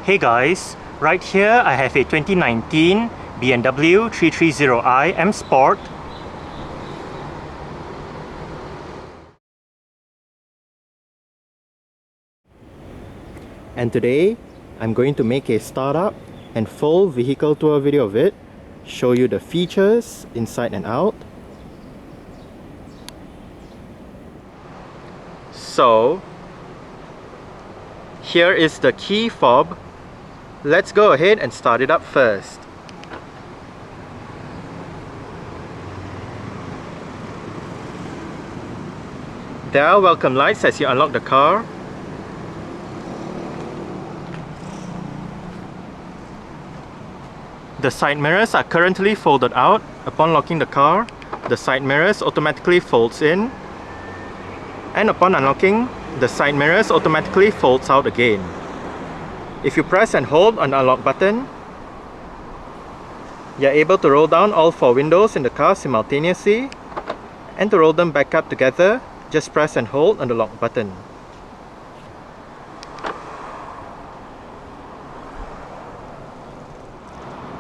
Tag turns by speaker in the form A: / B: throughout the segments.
A: Hey guys, right here I have a 2019 BMW 330i M Sport. And today I'm going to make a startup and full vehicle tour video of it, show you the features inside and out. So here is the key fob. Let's go ahead and start it up first. There are welcome lights as you unlock the car. The side mirrors are currently folded out. Upon locking the car, the side mirrors automatically folds in. And upon unlocking, the side mirrors automatically folds out again. If you press and hold on the unlock button, you're able to roll down all 4 windows in the car simultaneously. And to roll them back up together, just press and hold on the lock button.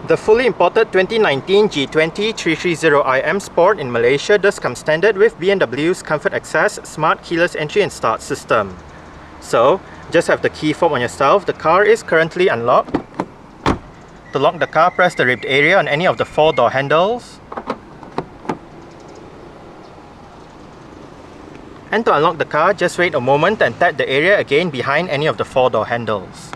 A: The fully imported 2019 G20 330i M Sport in Malaysia does come standard with BMW's Comfort Access Smart Keyless Entry and Start system. So, just have the key fob on yourself. The car is currently unlocked. To lock the car, press the ribbed area on any of the 4 door handles. And to unlock the car, just wait a moment and tap the area again behind any of the 4 door handles.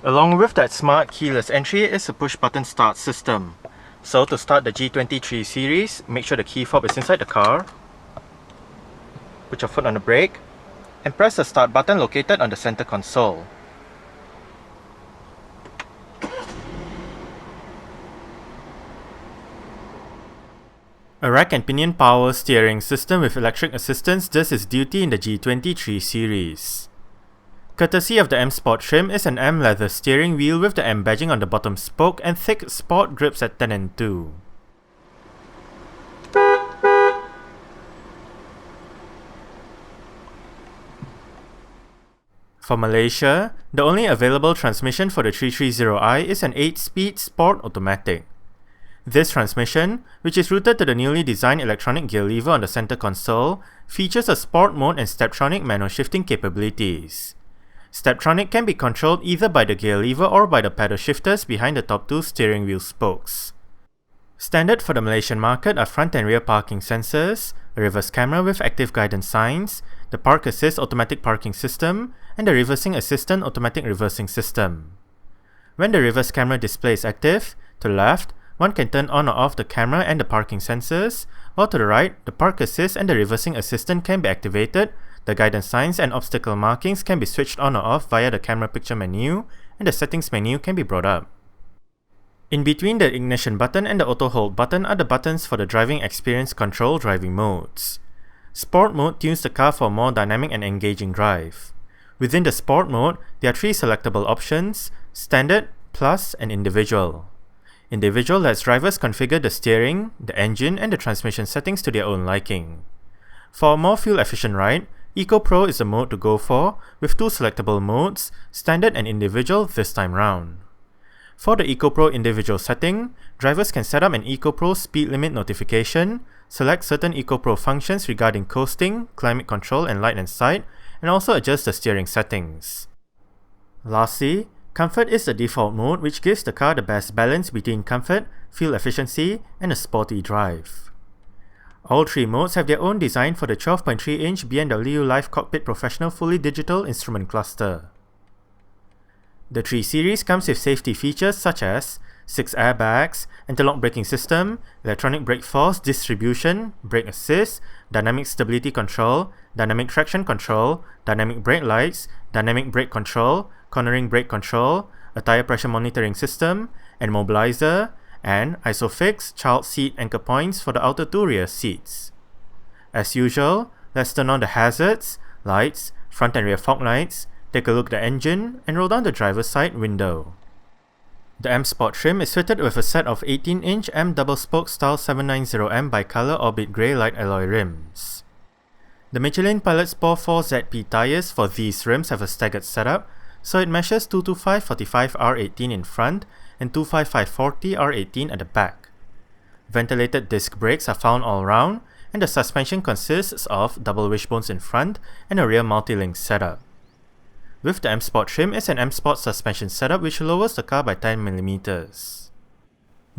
A: Along with that smart keyless entry is a push button start system. So to start the G23 series, make sure the key fob is inside the car. Put your foot on the brake and press the start button located on the center console. A rack and pinion power steering system with electric assistance does its duty in the G23 series. Courtesy of the M Sport trim is an M leather steering wheel with the M badging on the bottom spoke and thick sport grips at 10 and 2. For Malaysia, the only available transmission for the 330i is an 8-speed Sport automatic. This transmission, which is routed to the newly designed electronic gear lever on the center console, features a Sport mode and Steptronic manual shifting capabilities. Steptronic can be controlled either by the gear lever or by the pedal shifters behind the top 2 steering wheel spokes. Standard for the Malaysian market are front and rear parking sensors, a reverse camera with active guidance signs, the Park Assist automatic parking system, and the Reversing Assistant automatic reversing system. When the reverse camera display is active, to the left, one can turn on or off the camera and the parking sensors, while to the right, the Park Assist and the Reversing Assistant can be activated. The guidance signs and obstacle markings can be switched on or off via the camera picture menu, and the settings menu can be brought up. In between the ignition button and the auto hold button are the buttons for the driving experience control driving modes. Sport mode tunes the car for a more dynamic and engaging drive. Within the Sport mode, there are 3 selectable options: Standard, Plus, and Individual. Individual lets drivers configure the steering, the engine, and the transmission settings to their own liking. For a more fuel-efficient ride, Eco Pro is the mode to go for, with 2 selectable modes, Standard and Individual this time round. For the Eco Pro Individual setting, drivers can set up an Eco Pro speed limit notification, select certain Eco Pro functions regarding coasting, climate control and light and sight, and also adjust the steering settings. Lastly, Comfort is the default mode, which gives the car the best balance between comfort, fuel efficiency, and a sporty drive. All 3 modes have their own design for the 12.3-inch BMW Live Cockpit Professional Fully Digital Instrument Cluster. The 3 Series comes with safety features such as 6 airbags, anti-lock braking system, electronic brake force distribution, brake assist, dynamic stability control, dynamic traction control, dynamic brake lights, dynamic brake control, cornering brake control, a tire pressure monitoring system, and mobilizer, and ISOFIX child seat anchor points for the outer 2 rear seats. As usual, let's turn on the hazards, lights, front and rear fog lights, take a look at the engine, and roll down the driver's side window. The M Sport trim is fitted with a set of 18-inch M double-spoke style 790M bicolor orbit grey light alloy rims. The Michelin Pilot Sport 4ZP tyres for these rims have a staggered setup, so it measures 225/45 R18 in front and 255/40 R18 at the back. Ventilated disc brakes are found all round, and the suspension consists of double wishbones in front and a rear multi-link setup. With the M Sport trim is an M Sport suspension setup which lowers the car by 10mm.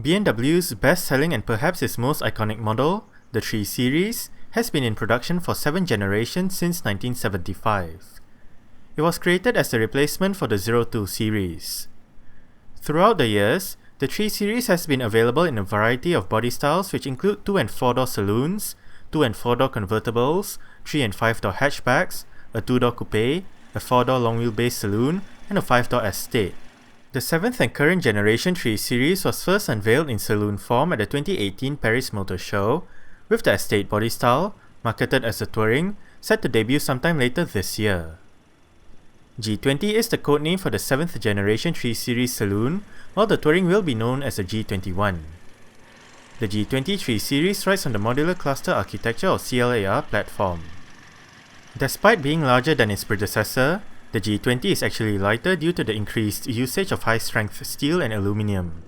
A: BMW's best-selling and perhaps its most iconic model, the 3 Series, has been in production for 7 generations since 1975. It was created as a replacement for the 02 series. Throughout the years, the 3 Series has been available in a variety of body styles which include 2 and 4-door saloons, 2 and 4-door convertibles, 3 and 5-door hatchbacks, a 2-door coupe, a 4-door long-wheelbase saloon, and a 5-door estate. The 7th and current generation 3 Series was first unveiled in saloon form at the 2018 Paris Motor Show, with the estate body style, marketed as a touring, set to debut sometime later this year. G20 is the codename for the 7th generation 3 Series saloon, while the touring will be known as the G21. The G20 3 Series rides on the Modular Cluster Architecture or CLAR platform. Despite being larger than its predecessor, the G20 is actually lighter due to the increased usage of high-strength steel and aluminium.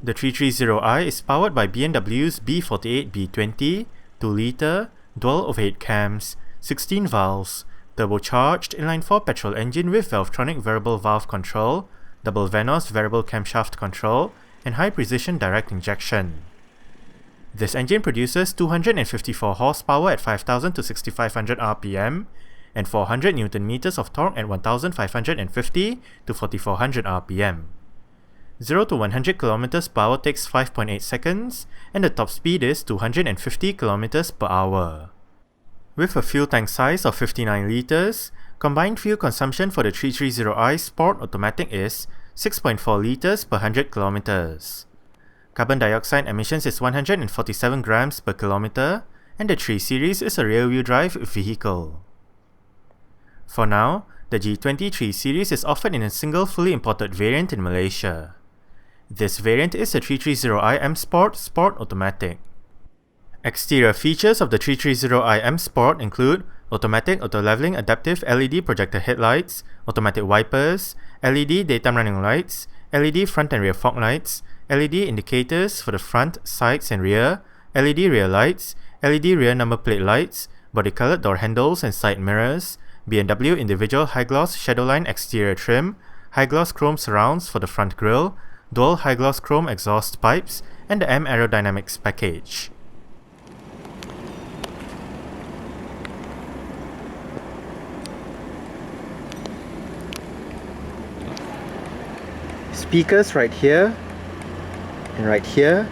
A: The 330i is powered by BMW's B48 B20, 2-litre, dual overhead cams, 16 valves, turbocharged inline-4 petrol engine with Valvetronic variable valve control, double Vanos variable camshaft control, and high-precision direct injection. This engine produces 254 horsepower at 5,000 to 6,500 rpm and 400 Nm of torque at 1,550 to 4,400 rpm. 0 to 100 km per hour takes 5.8 seconds, and the top speed is 250 km per hour. With a fuel tank size of 59 litres, combined fuel consumption for the 330i Sport Automatic is 6.4 litres per 100 km. Carbon dioxide emissions is 147 grams per kilometre, and the 3 Series is a rear-wheel drive vehicle. For now, the G20 3 Series is offered in a single fully imported variant in Malaysia. This variant is the 330i M Sport Sport Automatic. Exterior features of the 330i M Sport include automatic auto-leveling adaptive LED projector headlights, automatic wipers, LED daytime running lights, LED front and rear fog lights, LED indicators for the front, sides and rear, LED rear lights, LED rear number plate lights, body-colored door handles and side mirrors, BMW individual high-gloss shadowline exterior trim, high-gloss chrome surrounds for the front grille, dual high-gloss chrome exhaust pipes, and the M Aerodynamics package. Speakers right here and right here,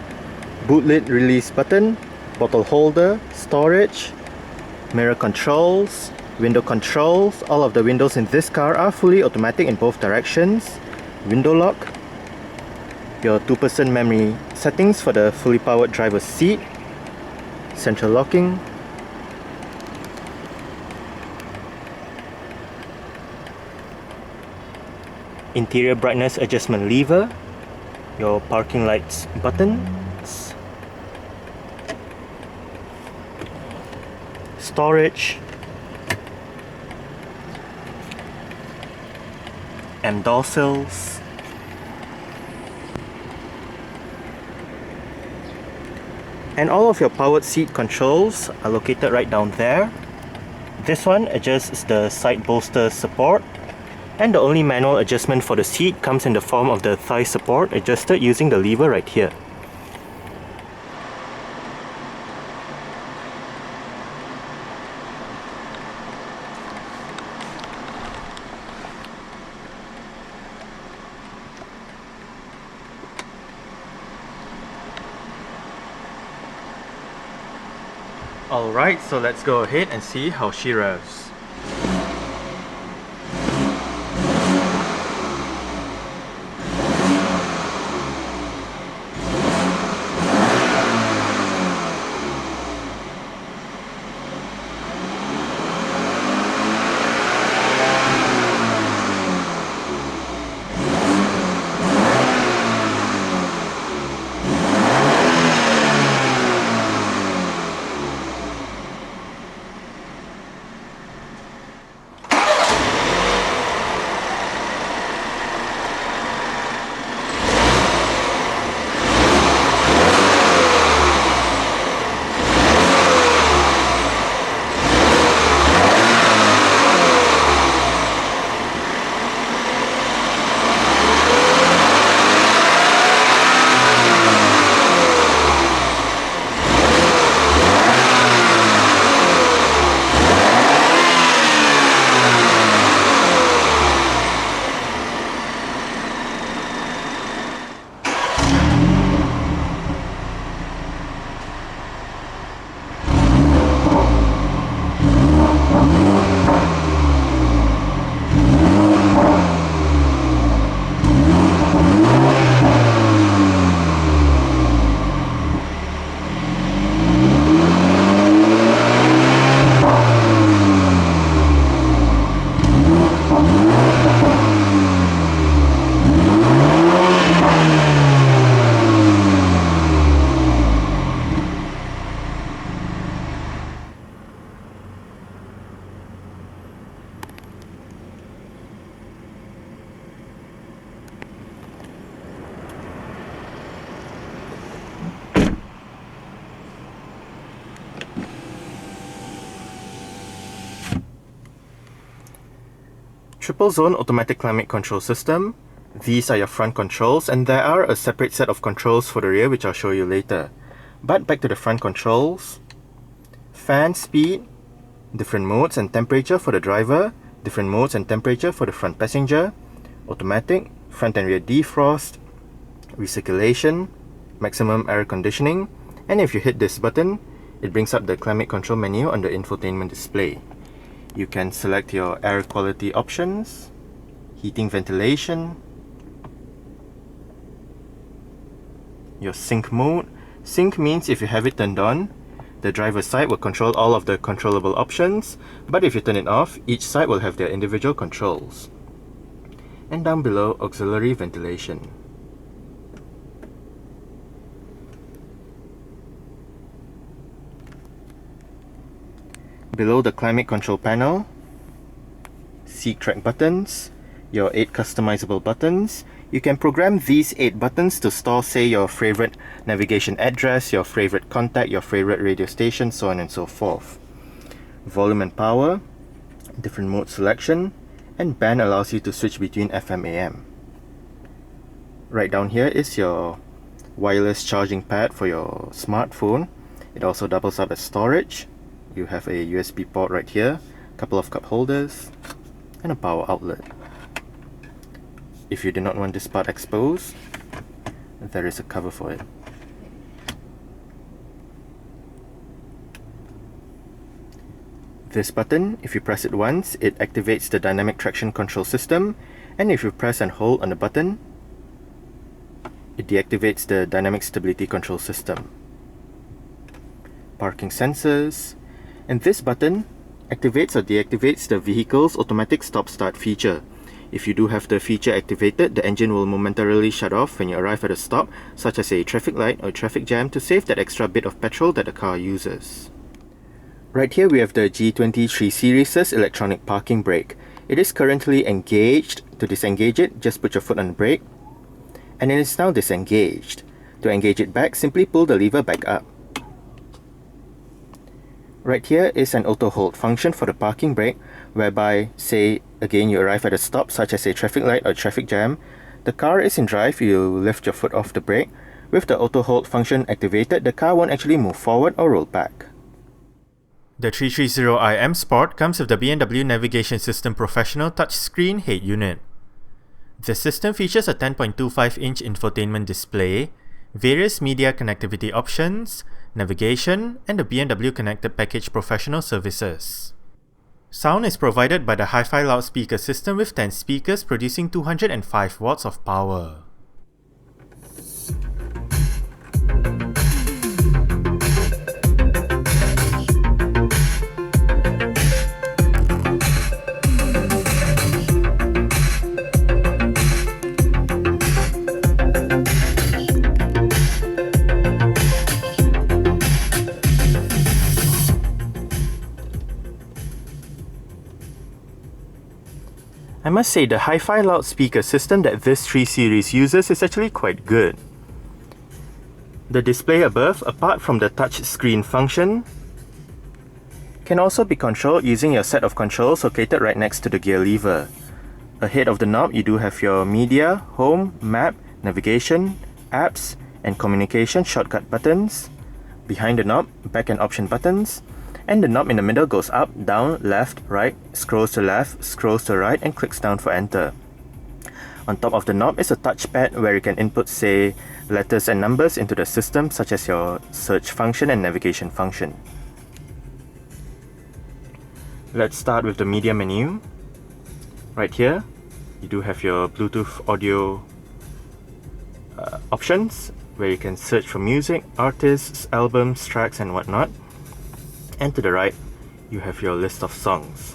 A: boot lid release button, bottle holder, storage, mirror controls, window controls. All of the windows in this car are fully automatic in both directions, window lock, your 2-person memory settings for the fully powered driver's seat, central locking, interior brightness adjustment lever, your parking lights buttons, storage, and door sills, and all of your powered seat controls are located right down there. This one adjusts the side bolster support, and the only manual adjustment for the seat comes in the form of the thigh support adjusted using the lever right here. Alright, so let's go ahead and see how she revs. triple zone automatic climate control system. These are your front controls, and there are a separate set of controls for the rear which I'll show you later. But back to the front controls. Fan speed, different modes and temperature for the driver, different modes and temperature for the front passenger, automatic, front and rear defrost, recirculation, maximum air conditioning, and if you hit this button, it brings up the climate control menu on the infotainment display. You can select your air quality options, heating, ventilation, your sync mode. Sync means if you have it turned on, the driver's side will control all of the controllable options, but if you turn it off, each side will have their individual controls. And down below, auxiliary ventilation. Below the climate control panel, seat track buttons, your 8 customizable buttons. You can program these 8 buttons to store, say, your favorite navigation address, your favorite contact, your favorite radio station, so on and so forth. Volume and power, different mode selection, and band allows you to switch between FM AM. Right down here is your wireless charging pad for your smartphone. It also doubles up as storage. You have a USB port right here, a couple of cup holders, and a power outlet. If you do not want this part exposed, there is a cover for it. This button, if you press it once, it activates the dynamic traction control system, and if you press and hold on the button, it deactivates the dynamic stability control system. Parking sensors, and this button activates or deactivates the vehicle's automatic stop-start feature. If you do have the feature activated, the engine will momentarily shut off when you arrive at a stop, such as a traffic light or traffic jam, to save that extra bit of petrol that the car uses. Right here we have the G20 3 Series' electronic parking brake. It is currently engaged. To disengage it, just put your foot on the brake, and it is now disengaged. To engage it back, simply pull the lever back up. Right here is an auto hold function for the parking brake, whereby, say, again you arrive at a stop such as a traffic light or traffic jam, the car is in drive, you lift your foot off the brake. With the auto hold function activated, the car won't actually move forward or roll back. The 330i M Sport comes with the BMW Navigation System Professional touchscreen head unit. The system features a 10.25-inch infotainment display, various media connectivity options, navigation, and the BMW Connected Package Professional services. Sound is provided by the hi-fi loudspeaker system with 10 speakers producing 205 watts of power. I must say the hi-fi loudspeaker system that this 3 Series uses is actually quite good. The display above, apart from the touch screen function, can also be controlled using your set of controls located right next to the gear lever. Ahead of the knob you do have your media, home, map, navigation, apps, and communication shortcut buttons. Behind the knob, back and option buttons. And the knob in the middle goes up, down, left, right, scrolls to left, scrolls to right, and clicks down for enter. On top of the knob is a touchpad where you can input, say, letters and numbers into the system, such as your search function and navigation function. Let's start with the media menu. Right here, you do have your Bluetooth audio options, where you can search for music, artists, albums, tracks, and whatnot. And to the right, you have your list of songs.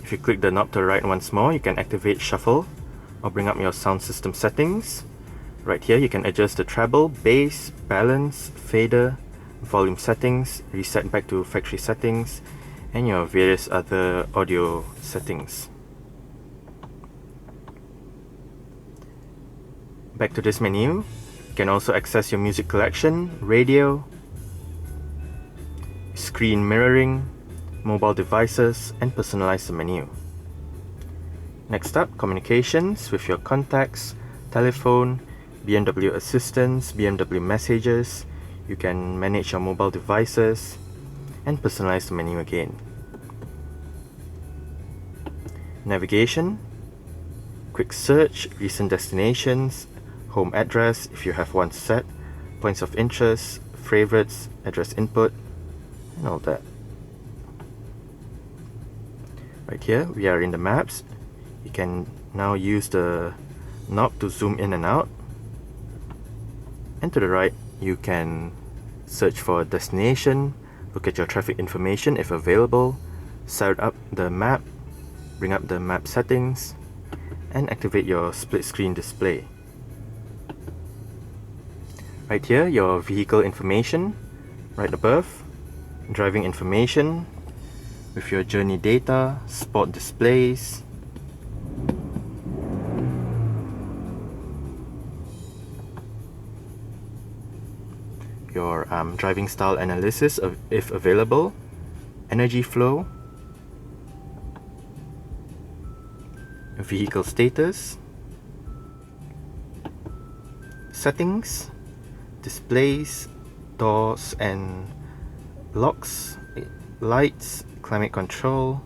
A: If you click the knob to the right once more, you can activate shuffle or bring up your sound system settings. Right here, you can adjust the treble, bass, balance, fader, volume settings, reset back to factory settings, and your various other audio settings. Back to this menu, you can also access your music collection, radio, screen mirroring, mobile devices, and personalize the menu. Next up, communications with your contacts, telephone, BMW assistants, BMW messages. You can manage your mobile devices and personalize the menu again. Navigation, quick search, recent destinations, home address if you have one set, points of interest, favorites, address input, and all that. Right here, we are in the maps. You can now use the knob to zoom in and out. And to the right, you can search for a destination, look at your traffic information if available, start up the map, bring up the map settings, and activate your split screen display. Right here, your vehicle information. Right above, driving information with your journey data, sport displays, your driving style analysis if available, energy flow, vehicle status, settings, displays, doors and locks, lights, climate control,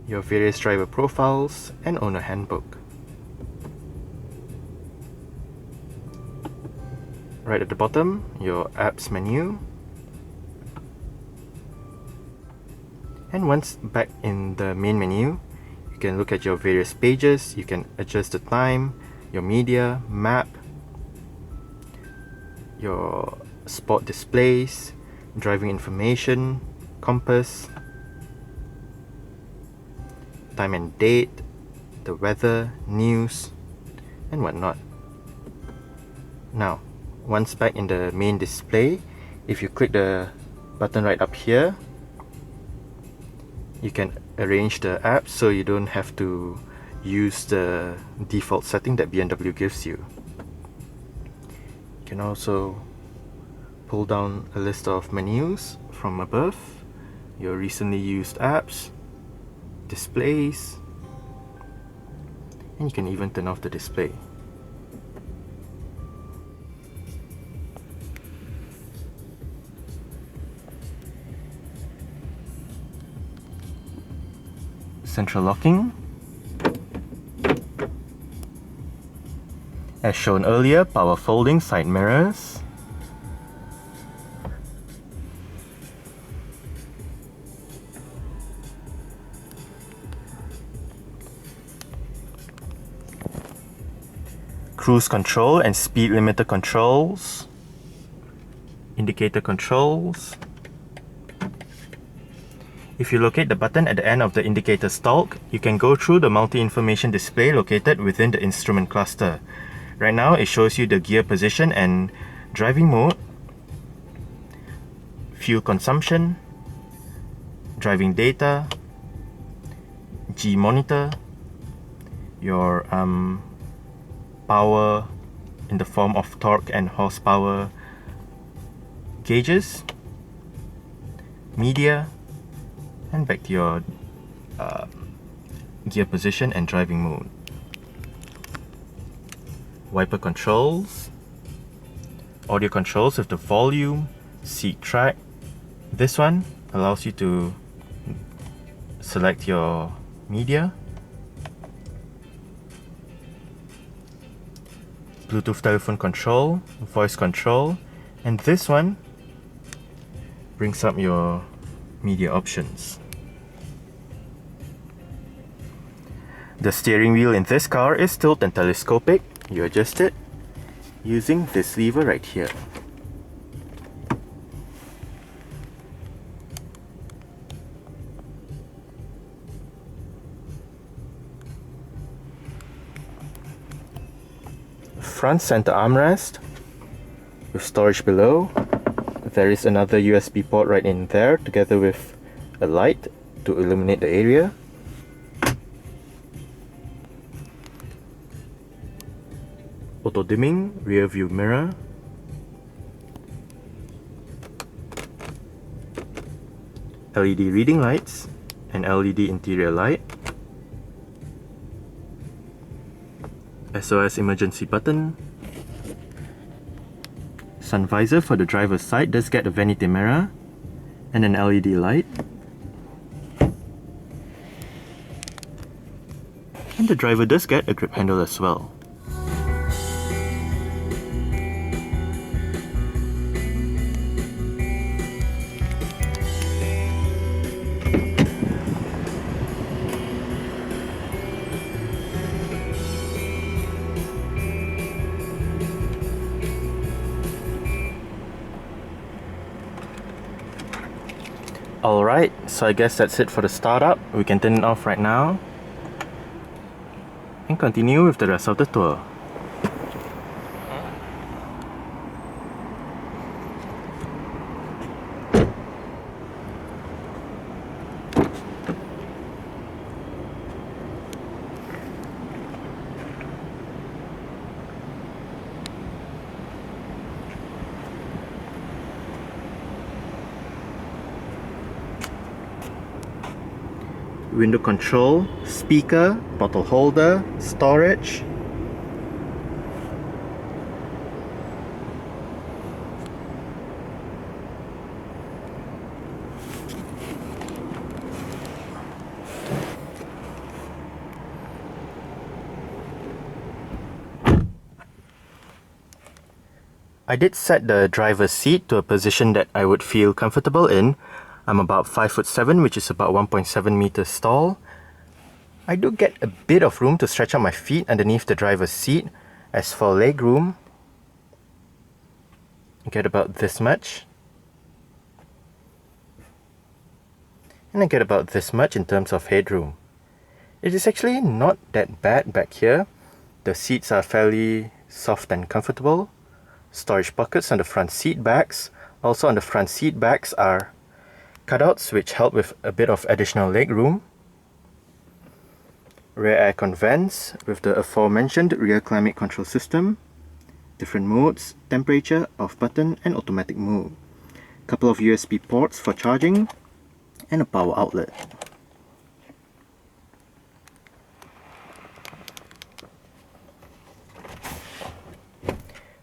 A: your various driver profiles, and owner handbook. Right at the bottom, your apps menu. And once back in the main menu, you can look at your various pages, you can adjust the time, your media, map, your sport displays, driving information, compass, time and date, the weather, news, and whatnot. Now, once back in the main display, if you click the button right up here, you can arrange the apps so you don't have to use the default setting that BMW gives you. You can also pull down a list of menus from above, your recently used apps, displays, and you can even turn off the display. Central locking. As shown earlier, power folding side mirrors. Cruise control and speed limiter controls. Indicator controls. If you locate the button at the end of the indicator stalk, you can go through the multi-information display located within the instrument cluster. Right now, it shows you the gear position and driving mode, fuel consumption, driving data, G monitor, your power in the form of torque and horsepower gauges, media, and back to your gear position and driving mode. Wiper controls, audio controls with the volume, seat track. This one allows you to select your media, Bluetooth telephone control, voice control, and this one brings up your media options. The steering wheel in this car is tilt and telescopic. You adjust it using this lever right here. Front center armrest with storage below. There is another USB port right in there together with a light to illuminate the area. Auto dimming rear view mirror. LED reading lights an LED interior light, SOS emergency button. Sun visor for the driver's side does get a vanity mirror and an LED light. And the driver does get a grip handle as well. Alright, so I guess that's it for the startup. We can turn it off right now and continue with the rest of the tour. Window control, speaker, bottle holder, storage. I did set the driver's seat to a position that I would feel comfortable in. I'm about 5'7", which is about 1.7 meters tall. I do get a bit of room to stretch out my feet underneath the driver's seat. As for leg room, I get about this much. And I get about this much in terms of headroom. It is actually not that bad back here. The seats are fairly soft and comfortable. Storage pockets on the front seat backs. Also on the front seat backs are cutouts which help with a bit of additional leg room. Rear aircon vents with the aforementioned rear climate control system. Different modes, temperature, off button and automatic mode. Couple of USB ports for charging and a power outlet.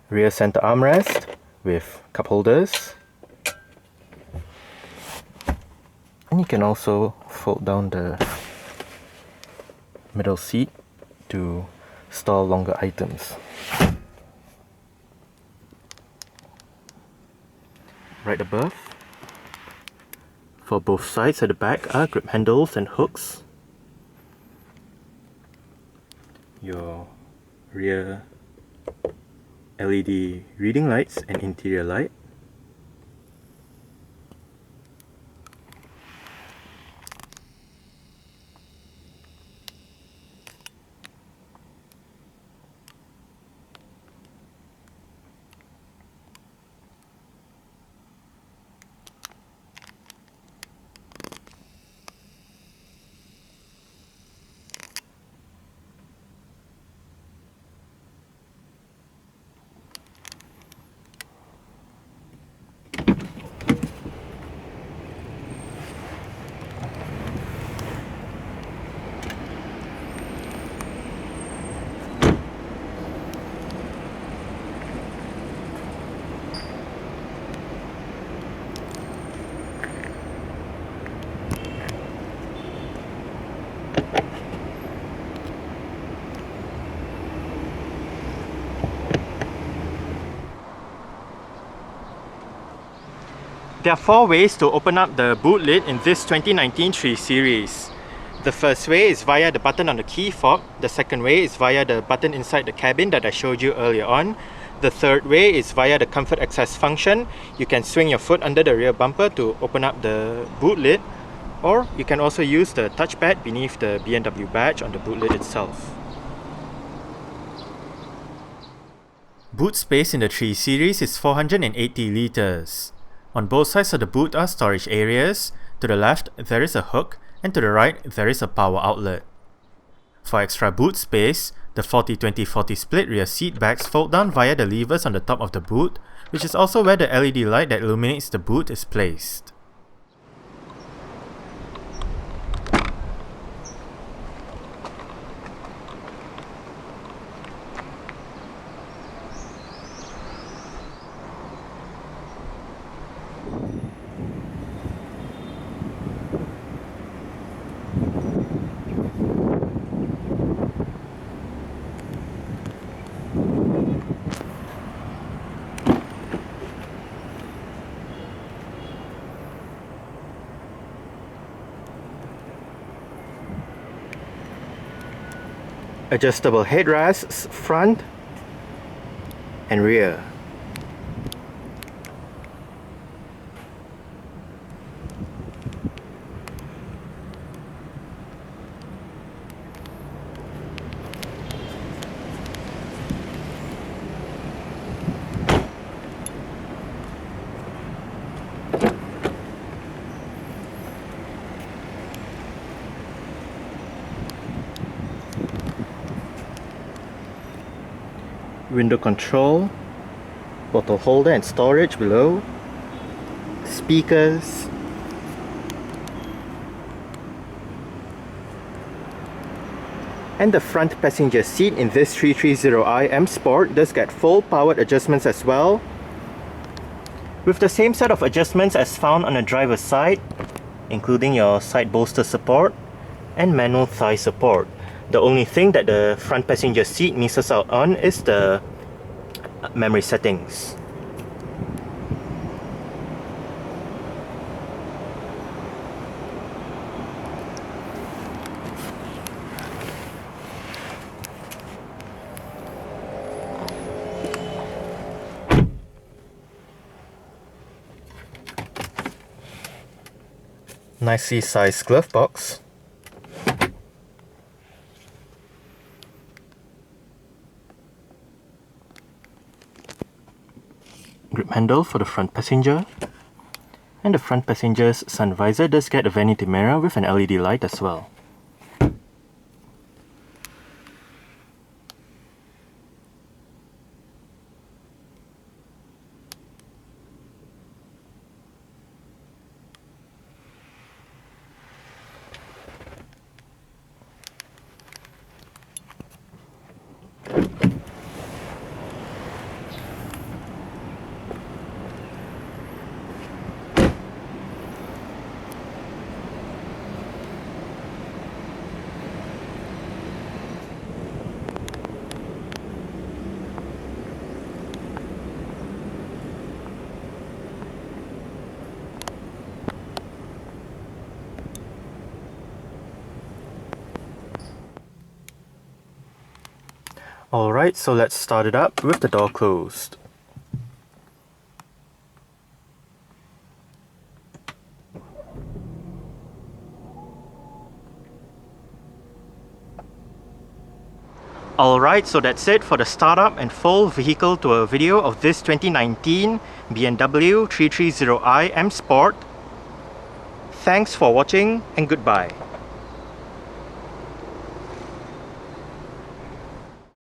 A: Rear center armrest with cup holders. And you can also fold down the middle seat to store longer items. Right above, for both sides at the back are grip handles and hooks. Your rear LED reading lights and interior light. There are 4 ways to open up the boot lid in this 2019 3 Series. The first way is via the button on the key fob. The second way is via the button inside the cabin that I showed you earlier on. The third way is via the comfort access function. You can swing your foot under the rear bumper to open up the boot lid, or you can also use the touchpad beneath the BMW badge on the boot lid itself. Boot space in the 3 Series is 480 litres. On both sides of the boot are storage areas. To the left there is a hook, and to the right there is a power outlet. For extra boot space, the 40-20-40 split rear seat backs fold down via the levers on the top of the boot, which is also where the LED light that illuminates the boot is placed. adjustable headrests front and rear. Window control, bottle holder and storage below, speakers, and the front passenger seat in this 330i M Sport does get full powered adjustments as well, with the same set of adjustments as found on the driver's side, including your side bolster support and manual thigh support. The only thing that the front passenger seat misses out on is the memory settings. Nicely sized glove box. Grip handle for the front passenger, and the front passenger's sun visor does get a vanity mirror with an LED light as well. Alright, so let's start it up with the door closed. Alright, so that's it for the startup and full vehicle tour video of this 2019 BMW 330i M Sport. Thanks for watching and goodbye.